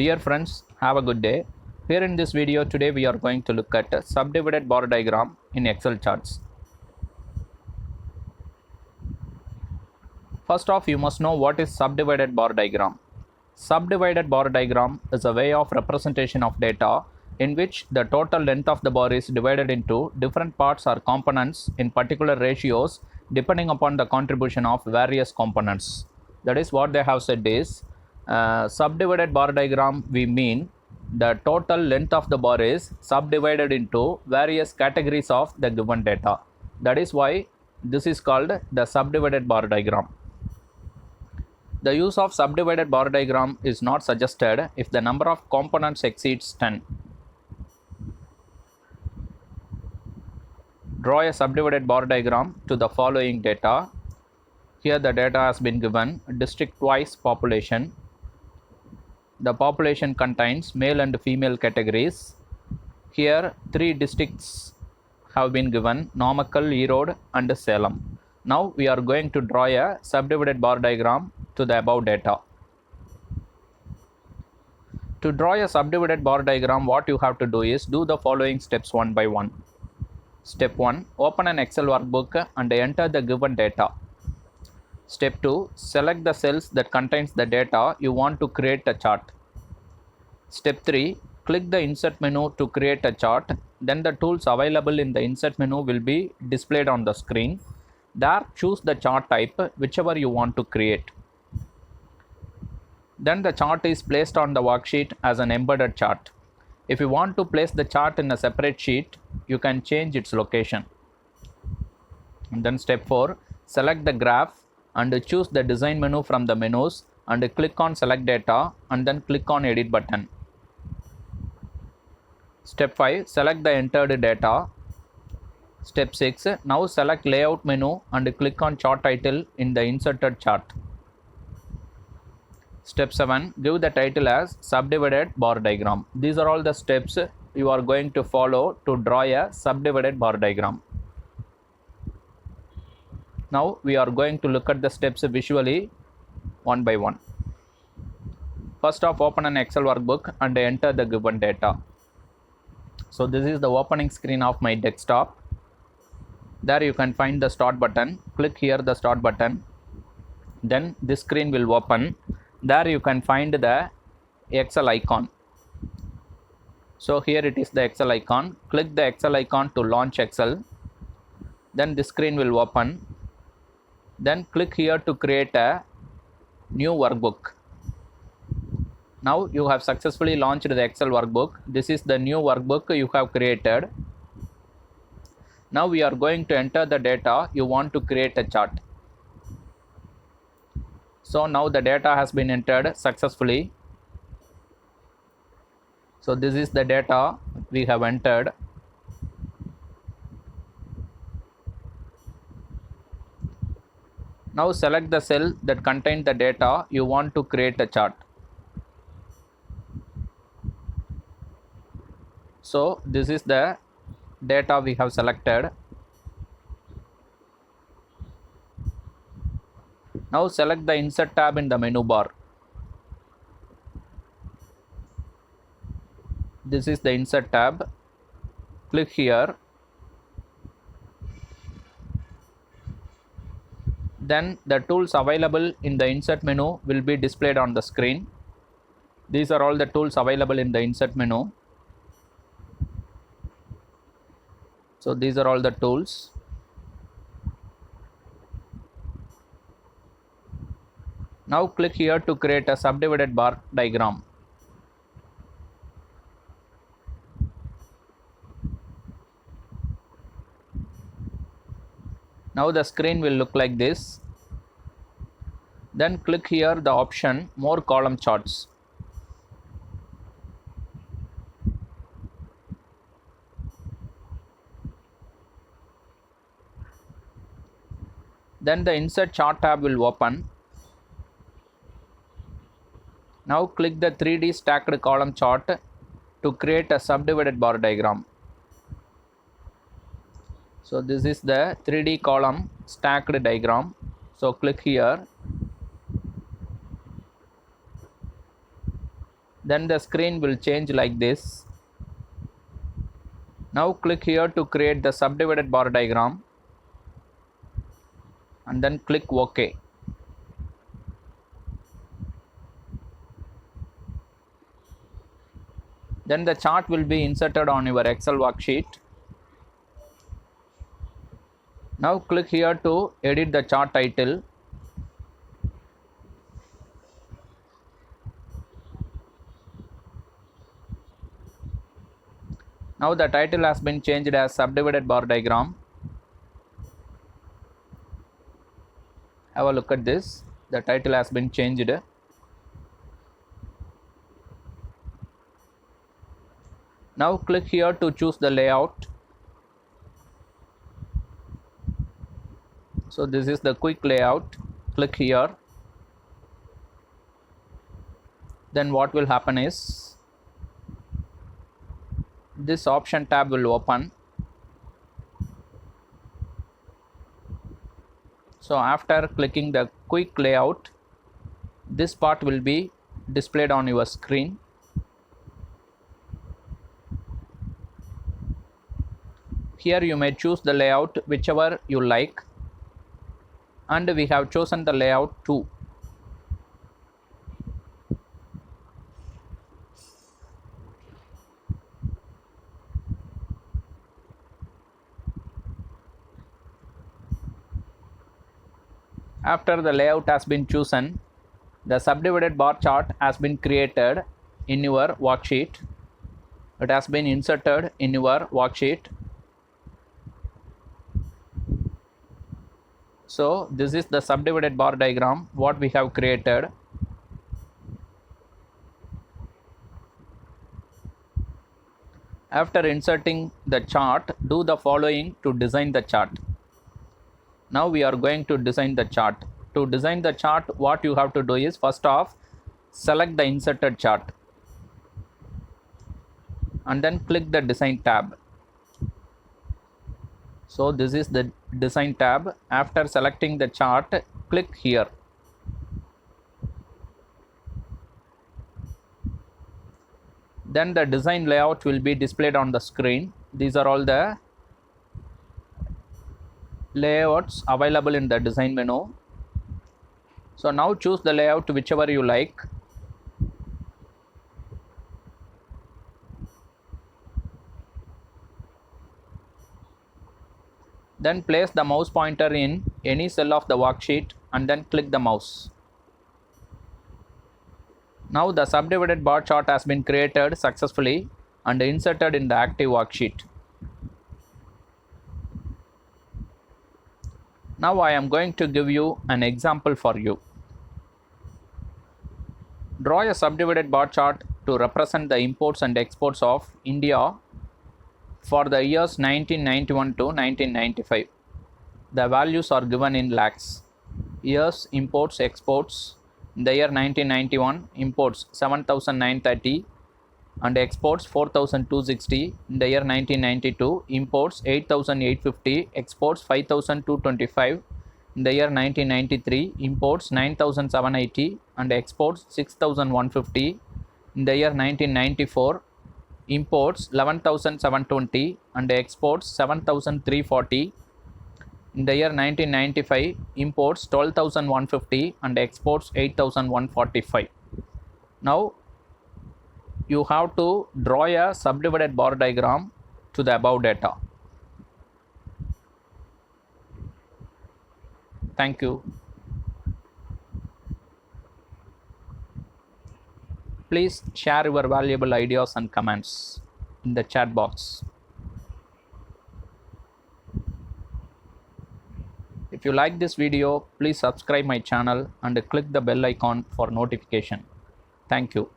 Dear friends, have a good day. Here in this video today we are going to look at a subdivided bar diagram in Excel charts. First off, you must know what is subdivided bar diagram. Subdivided bar diagram is a way of representation of data in which the total length of the bar is divided into different parts or components in particular ratios depending upon the contribution of various components. That is what they have said is subdivided bar diagram, we mean the total length of the bar is subdivided into various categories of the given data. That is why this is called the subdivided bar diagram. The use of subdivided bar diagram is not suggested if the number of components exceeds 10. Draw a subdivided bar diagram to the following data. Here the data has been given district-wise population. The population contains male and female categories. Here 3 districts have been given: Namakkal, Erode and Salem. Now we are going to draw a subdivided bar diagram to the above data. To draw a subdivided bar diagram, what you have to do is do the following steps one by one. Step 1. Open an Excel workbook and enter the given data. Step 2. Select the cells that contains the data you want to create a chart. Step 3. Click the insert menu to create a chart. Then the tools available in the insert menu will be displayed on the screen. There choose the chart type whichever you want to create. Then the chart is placed on the worksheet as an embedded chart. If you want to place the chart in a separate sheet, you can change its location. And then step 4. Select the graph and choose the design menu from the menus and click on select data and then click on edit button. Step 5. Select the entered data. Step 6. Now select layout menu and click on chart title in the inserted chart. Step 7. Give the title as subdivided bar diagram. These are all the steps you are going to follow to draw a subdivided bar diagram. Now we are going to look at the steps visually one by one. First off, open an Excel workbook and enter the given data. So this is the opening screen of my desktop. There you can find the start button. Click here the start button. Then this screen will open. There you can find the Excel icon. So here it is the Excel icon. Click the Excel icon to launch Excel. Then this screen will open. Then click here to create a new workbook. Now you have successfully launched the Excel workbook. This is the new workbook you have created. Now we are going to enter the data you want to create a chart. So now the data has been entered successfully. So this is the data we have entered. Now select the cell that contains the data you want to create a chart. So this is the data we have selected. Now select the insert tab in the menu bar. This is the insert tab. Click here. Then the tools available in the insert menu will be displayed on the screen. These are all the tools available in the insert menu. So these are all the tools. Now click here to create a subdivided bar diagram. Now the screen will look like this. Then click here the option More Column Charts. Then the Insert Chart tab will open. Now click the 3D stacked column chart to create a subdivided bar diagram. So this is the 3D column stacked diagram. So click here. Then the screen will change like this. Now click here to create the subdivided bar diagram and then click OK. Then the chart will be inserted on your Excel worksheet. Now click here to edit the chart title. Now the title has been changed as subdivided bar diagram. Have a look at this. The title has been changed. Now click here to choose the layout. So this is the quick layout. Click here. Then what will happen is this option tab will open. So after clicking the quick layout, this part will be displayed on your screen. Here you may choose the layout whichever you like, and we have chosen the layout 2. After the layout has been chosen, the subdivided bar chart has been created in your worksheet. It has been inserted in your worksheet. So this is the subdivided bar diagram what we have created. After inserting the chart, do the following to design the chart. Now we are going to design the chart. To design the chart, what you have to do is, first off, select the inserted chart and then click the design tab. So this is the design tab. After selecting the chart, click here. Then the design layout will be displayed on the screen. These are all the layouts available in the design menu. So now choose the layout whichever you like. Then place the mouse pointer in any cell of the worksheet and then click the mouse. Now the subdivided bar chart has been created successfully and inserted in the active worksheet. Now I am going to give you an example for you. Draw a subdivided bar chart to represent the imports and exports of India for the years 1991 to 1995. The values are given in lakhs. Years, imports, exports. In the year 1991, imports 7,930 and exports 4,260. In the year 1992, imports 8,850, exports 5,225. In the year 1993, imports 9,780 and exports 6,150. In the year 1994, imports 11,720 and exports 7,340. In the year 1995, imports 12,150 and exports 8,145. Now you have to draw a subdivided bar diagram to the above data. Thank you. Please share your valuable ideas and comments in the chat box. If you like this video, please subscribe my channel and click the bell icon for notification. Thank you.